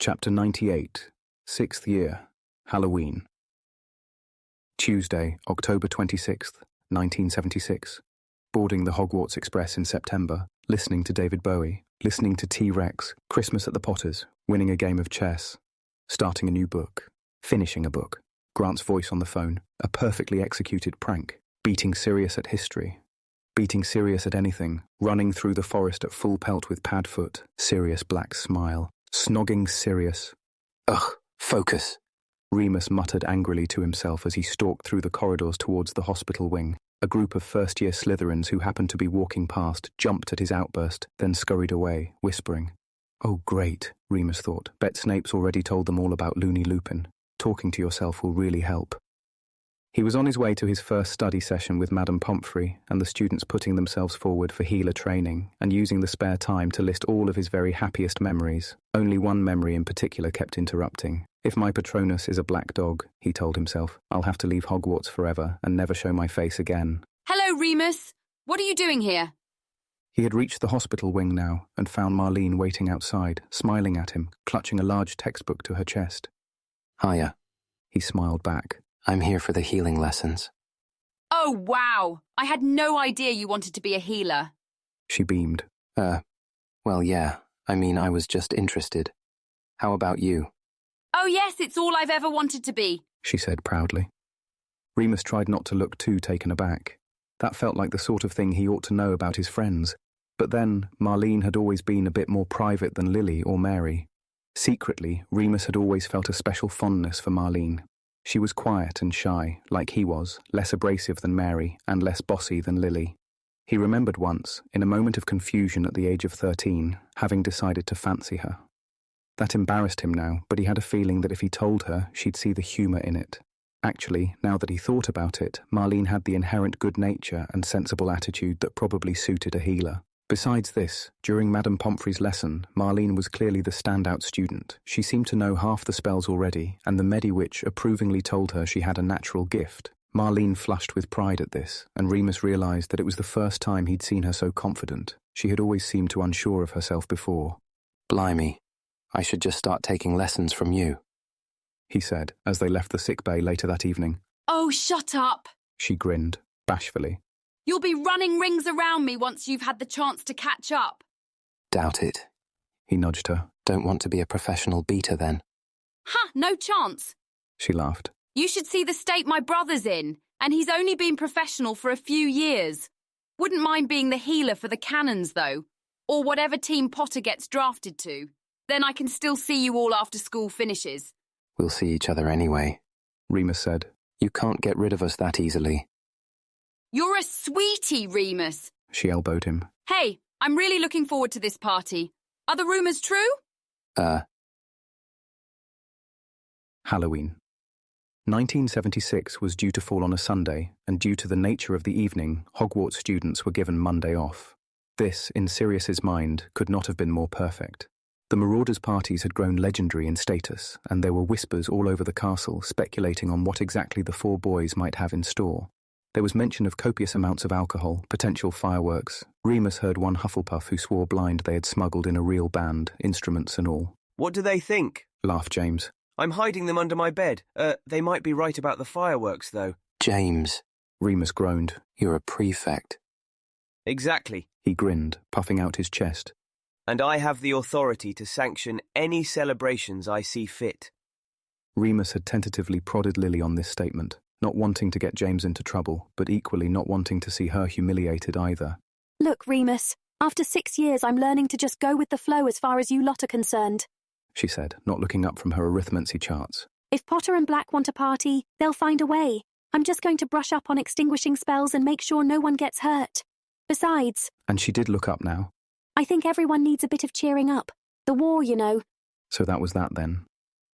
Chapter 98, 6th Year, Halloween. Tuesday, October 26th, 1976. Boarding the Hogwarts Express in September, listening to David Bowie, listening to T-Rex, Christmas at the Potters, winning a game of chess, starting a new book, finishing a book, Grant's voice on the phone, a perfectly executed prank, beating Sirius at history, beating Sirius at anything, running through the forest at full pelt with Padfoot, Sirius Black's smile, snogging Sirius. Ugh, focus, Remus muttered angrily to himself as he stalked through the corridors towards the hospital wing. A group of first-year Slytherins who happened to be walking past jumped at his outburst, then scurried away, whispering. Oh, great, Remus thought. Bet Snape's already told them all about Loony Lupin. Talking to yourself will really help. He was on his way to his first study session with Madame Pomfrey and the students putting themselves forward for healer training and using the spare time to list all of his very happiest memories. Only one memory in particular kept interrupting. If my Patronus is a black dog, he told himself, I'll have to leave Hogwarts forever and never show my face again. Hello, Remus. What are you doing here? He had reached the hospital wing now and found Marlene waiting outside, smiling at him, clutching a large textbook to her chest. Hiya. He smiled back. I'm here for the healing lessons. Oh, wow. I had no idea you wanted to be a healer. She beamed. Well, yeah. I mean, I was just interested. How about you? Oh, yes, it's all I've ever wanted to be, she said proudly. Remus tried not to look too taken aback. That felt like the sort of thing he ought to know about his friends. But then, Marlene had always been a bit more private than Lily or Mary. Secretly, Remus had always felt a special fondness for Marlene. She was quiet and shy, like he was, less abrasive than Mary, and less bossy than Lily. He remembered once, in a moment of confusion at the age of 13, having decided to fancy her. That embarrassed him now, but he had a feeling that if he told her, she'd see the humour in it. Actually, now that he thought about it, Marlene had the inherent good nature and sensible attitude that probably suited a healer. Besides this, during Madame Pomfrey's lesson, Marlene was clearly the standout student. She seemed to know half the spells already, and the Mediwitch approvingly told her she had a natural gift. Marlene flushed with pride at this, and Remus realised that it was the first time he'd seen her so confident. She had always seemed too unsure of herself before. Blimey, I should just start taking lessons from you, he said, as they left the sick bay later that evening. Oh, shut up, she grinned, bashfully. You'll be running rings around me once you've had the chance to catch up. Doubt it. He nudged her. Don't want to be a professional beater then. Ha, no chance. She laughed. You should see the state my brother's in, and he's only been professional for a few years. Wouldn't mind being the healer for the Cannons, though, or whatever team Potter gets drafted to. Then I can still see you all after school finishes. We'll see each other anyway, Remus said. You can't get rid of us that easily. You're a sweetie, Remus. She elbowed him. Hey, I'm really looking forward to this party. Are the rumours true? Halloween. 1976 was due to fall on a Sunday, and due to the nature of the evening, Hogwarts students were given Monday off. This, in Sirius's mind, could not have been more perfect. The Marauders' parties had grown legendary in status, and there were whispers all over the castle speculating on what exactly the four boys might have in store. There was mention of copious amounts of alcohol, potential fireworks. Remus heard one Hufflepuff who swore blind they had smuggled in a real band, instruments and all. What do they think? Laughed James. I'm hiding them under my bed. They might be right about the fireworks, though. James, Remus groaned. You're a prefect. Exactly. He grinned, puffing out his chest. And I have the authority to sanction any celebrations I see fit. Remus had tentatively prodded Lily on this statement, not wanting to get James into trouble, but equally not wanting to see her humiliated either. Look, Remus, after 6 years I'm learning to just go with the flow as far as you lot are concerned, she said, not looking up from her arithmancy charts. If Potter and Black want a party, they'll find a way. I'm just going to brush up on extinguishing spells and make sure no one gets hurt. Besides... And she did look up now. I think everyone needs a bit of cheering up. The war, you know. So that was that then.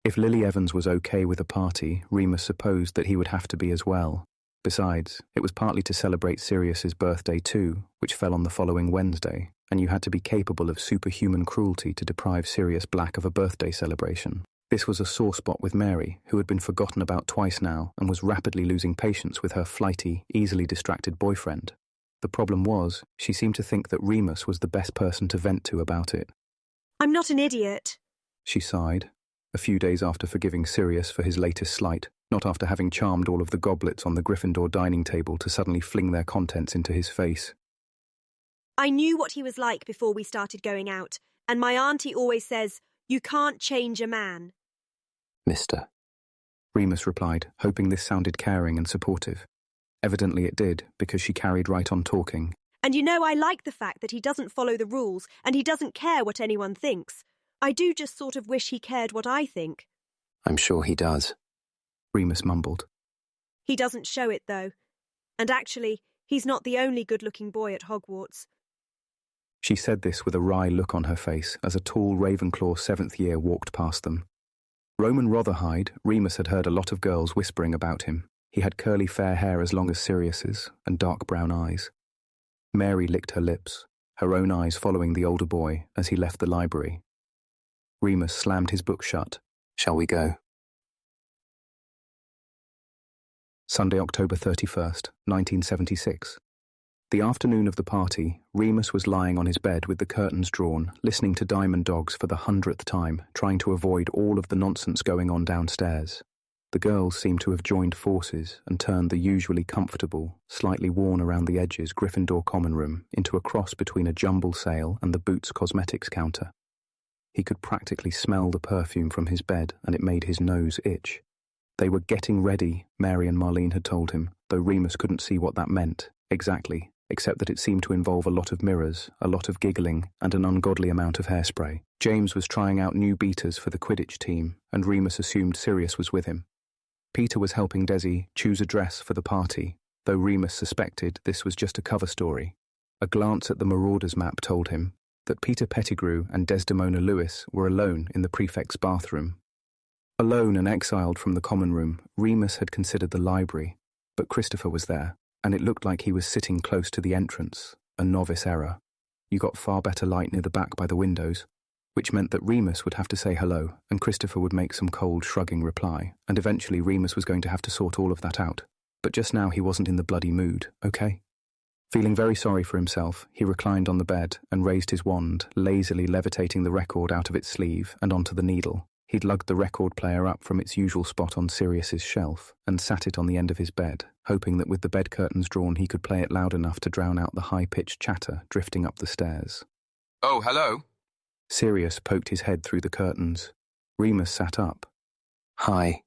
If Lily Evans was okay with a party, Remus supposed that he would have to be as well. Besides, it was partly to celebrate Sirius's birthday too, which fell on the following Wednesday, and you had to be capable of superhuman cruelty to deprive Sirius Black of a birthday celebration. This was a sore spot with Mary, who had been forgotten about twice now and was rapidly losing patience with her flighty, easily distracted boyfriend. The problem was, she seemed to think that Remus was the best person to vent to about it. I'm not an idiot, She sighed. a few days after forgiving Sirius for his latest slight, not after having charmed all of the goblets on the Gryffindor dining table to suddenly fling their contents into his face. I knew what he was like before we started going out, and my auntie always says, you can't change a man. Mister. Remus replied, hoping this sounded caring and supportive. Evidently it did, because she carried right on talking. And you know, I like the fact that he doesn't follow the rules, and he doesn't care what anyone thinks. I do just sort of wish he cared what I think. I'm sure he does. Remus mumbled. He doesn't show it, though. And actually, he's not the only good-looking boy at Hogwarts. She said this with a wry look on her face as a tall Ravenclaw 7th year walked past them. Roman Rotherhide, Remus had heard a lot of girls whispering about him. He had curly fair hair as long as Sirius's and dark brown eyes. Mary licked her lips, her own eyes following the older boy as he left the library. Remus slammed his book shut. Shall we go? Sunday, October 31st, 1976. The afternoon of the party, Remus was lying on his bed with the curtains drawn, listening to Diamond Dogs for the 100th time, trying to avoid all of the nonsense going on downstairs. The girls seemed to have joined forces and turned the usually comfortable, slightly worn around the edges Gryffindor common room into a cross between a jumble sale and the Boots cosmetics counter. He could practically smell the perfume from his bed, and it made his nose itch. They were getting ready, Mary and Marlene had told him, though Remus couldn't see what that meant, exactly, except that it seemed to involve a lot of mirrors, a lot of giggling, and an ungodly amount of hairspray. James was trying out new beaters for the Quidditch team, and Remus assumed Sirius was with him. Peter was helping Desi choose a dress for the party, though Remus suspected this was just a cover story. A glance at the Marauders map told him that Peter Pettigrew and Desdemona Lewis were alone in the prefect's bathroom. Alone and exiled from the common room, Remus had considered the library, but Christopher was there, and it looked like he was sitting close to the entrance, a novice error. You got far better light near the back by the windows, which meant that Remus would have to say hello, and Christopher would make some cold, shrugging reply, and eventually Remus was going to have to sort all of that out. But just now he wasn't in the bloody mood, okay? Feeling very sorry for himself, he reclined on the bed and raised his wand, lazily levitating the record out of its sleeve and onto the needle. He'd lugged the record player up from its usual spot on Sirius's shelf and sat it on the end of his bed, hoping that with the bed curtains drawn he could play it loud enough to drown out the high-pitched chatter drifting up the stairs. Oh, hello. Sirius poked his head through the curtains. Remus sat up. Hi.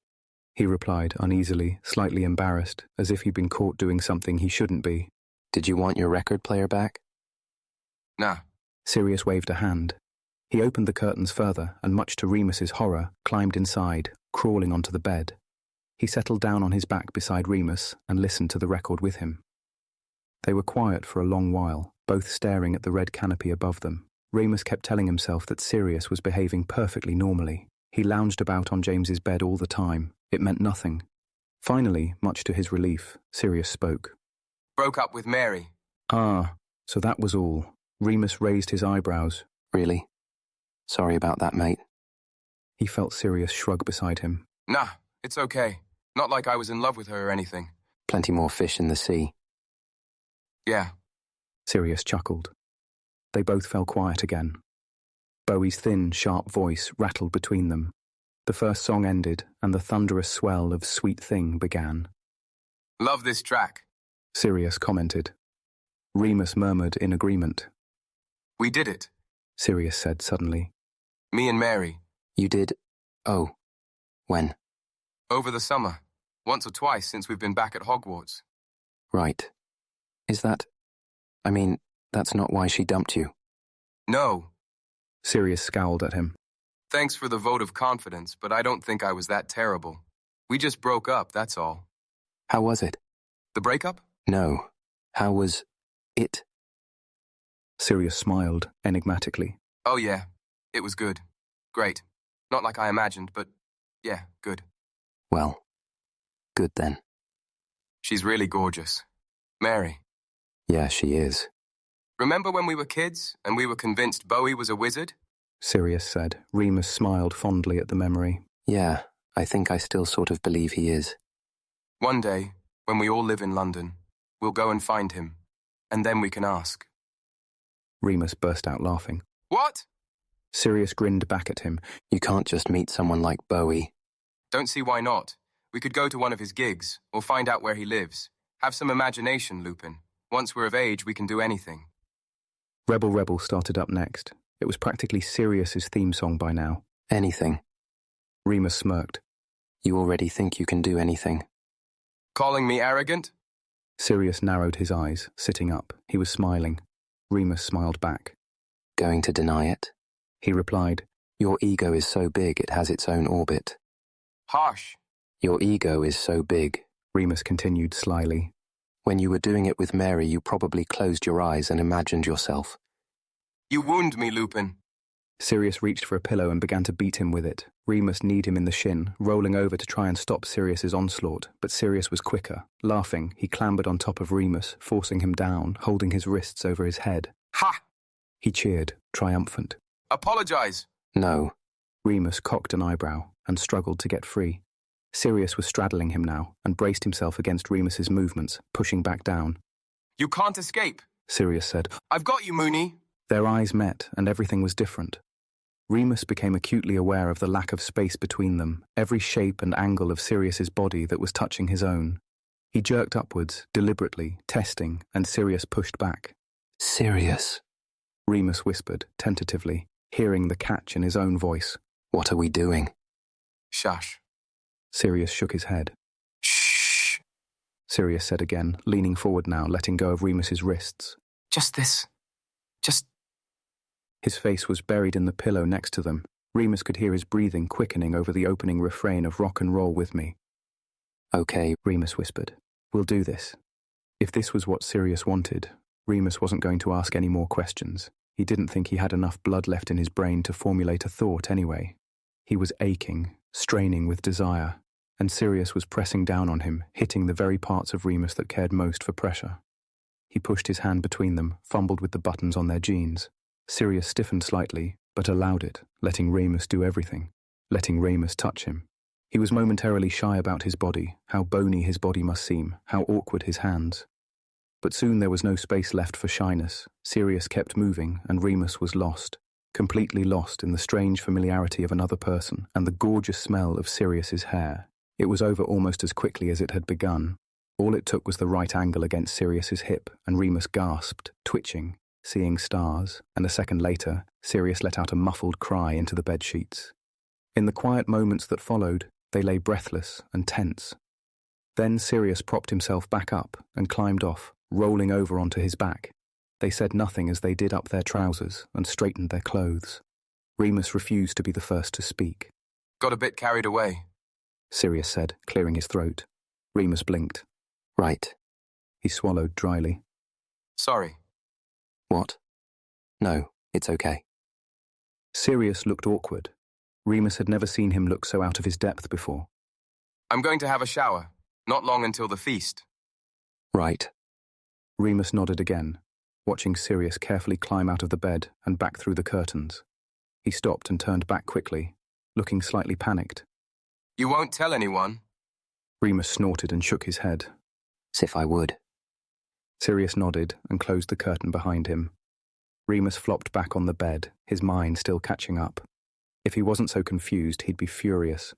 He replied uneasily, slightly embarrassed, as if he'd been caught doing something he shouldn't be. Did you want your record player back? Nah. Sirius waved a hand. He opened the curtains further and, much to Remus's horror, climbed inside, crawling onto the bed. He settled down on his back beside Remus and listened to the record with him. They were quiet for a long while, both staring at the red canopy above them. Remus kept telling himself that Sirius was behaving perfectly normally. He lounged about on James's bed all the time. It meant nothing. Finally, much to his relief, Sirius spoke. Broke up with Mary. Ah, so that was all. Remus raised his eyebrows. Really? Sorry about that, mate. He felt Sirius shrug beside him. Nah, it's okay. Not like I was in love with her or anything. Plenty more fish in the sea. Yeah. Sirius chuckled. They both fell quiet again. Bowie's thin, sharp voice rattled between them. The first song ended, and the thunderous swell of Sweet Thing began. Love this track. Sirius commented. Remus murmured in agreement. We did it. Sirius said suddenly. Me and Mary. You did? Oh. When? Over the summer. Once or twice since we've been back at Hogwarts. Right. Is that... I mean, that's not why she dumped you. No. Sirius scowled at him. Thanks for the vote of confidence, but I don't think I was that terrible. We just broke up, that's all. How was it? The breakup? No. How was... it? Sirius smiled, enigmatically. Oh yeah, it was good. Great. Not like I imagined, but yeah, good. Well, good then. She's really gorgeous. Mary. Yeah, she is. Remember when we were kids and we were convinced Bowie was a wizard? Sirius said. Remus smiled fondly at the memory. Yeah, I think I still sort of believe he is. One day, when we all live in London, we'll go and find him, and then we can ask. Remus burst out laughing. What? Sirius grinned back at him. You can't just meet someone like Bowie. Don't see why not. We could go to one of his gigs, or find out where he lives. Have some imagination, Lupin. Once we're of age, we can do anything. Rebel Rebel started up next. It was practically Sirius's theme song by now. Anything. Remus smirked. You already think you can do anything. Calling me arrogant? Sirius narrowed his eyes, sitting up. He was smiling. Remus smiled back. Going to deny it? He replied, Your ego is so big it has its own orbit. Harsh. Your ego is so big, Remus continued slyly. When you were doing it with Mary, you probably closed your eyes and imagined yourself. You wound me, Lupin. Sirius reached for a pillow and began to beat him with it. Remus kneed him in the shin, rolling over to try and stop Sirius's onslaught, but Sirius was quicker. Laughing, he clambered on top of Remus, forcing him down, holding his wrists over his head. Ha! He cheered, triumphant. Apologize. No. Remus cocked an eyebrow and struggled to get free. Sirius was straddling him now and braced himself against Remus's movements, pushing back down. You can't escape. Sirius said. I've got you, Mooney. Their eyes met, and everything was different. Remus became acutely aware of the lack of space between them, every shape and angle of Sirius's body that was touching his own. He jerked upwards, deliberately, testing, and Sirius pushed back. Sirius, Remus whispered, tentatively, hearing the catch in his own voice. What are we doing? Shush. Sirius shook his head. Shh. Sirius said again, leaning forward now, letting go of Remus's wrists. Just this. Just... His face was buried in the pillow next to them. Remus could hear his breathing quickening over the opening refrain of Rock and Roll With Me. Okay, Remus whispered. We'll do this. If this was what Sirius wanted, Remus wasn't going to ask any more questions. He didn't think he had enough blood left in his brain to formulate a thought anyway. He was aching, straining with desire, and Sirius was pressing down on him, hitting the very parts of Remus that cared most for pressure. He pushed his hand between them, fumbled with the buttons on their jeans. Sirius stiffened slightly, but allowed it, letting Remus do everything, letting Remus touch him. He was momentarily shy about his body, how bony his body must seem, how awkward his hands. But soon there was no space left for shyness. Sirius kept moving, and Remus was lost, completely lost in the strange familiarity of another person and the gorgeous smell of Sirius's hair. It was over almost as quickly as it had begun. All it took was the right angle against Sirius's hip, and Remus gasped, twitching, seeing stars, and a second later, Sirius let out a muffled cry into the bedsheets. In the quiet moments that followed, they lay breathless and tense. Then Sirius propped himself back up and climbed off, rolling over onto his back. They said nothing as they did up their trousers and straightened their clothes. Remus refused to be the first to speak. Got a bit carried away, Sirius said, clearing his throat. Remus blinked. Right. He swallowed dryly. Sorry. What? No, it's okay. Sirius looked awkward. Remus had never seen him look so out of his depth before. I'm going to have a shower. Not long until the feast. Right. Remus nodded again, watching Sirius carefully climb out of the bed and back through the curtains. He stopped and turned back quickly, looking slightly panicked. You won't tell anyone? Remus snorted and shook his head. As if I would. Sirius nodded and closed the curtain behind him. Remus flopped back on the bed, his mind still catching up. If he wasn't so confused, he'd be furious.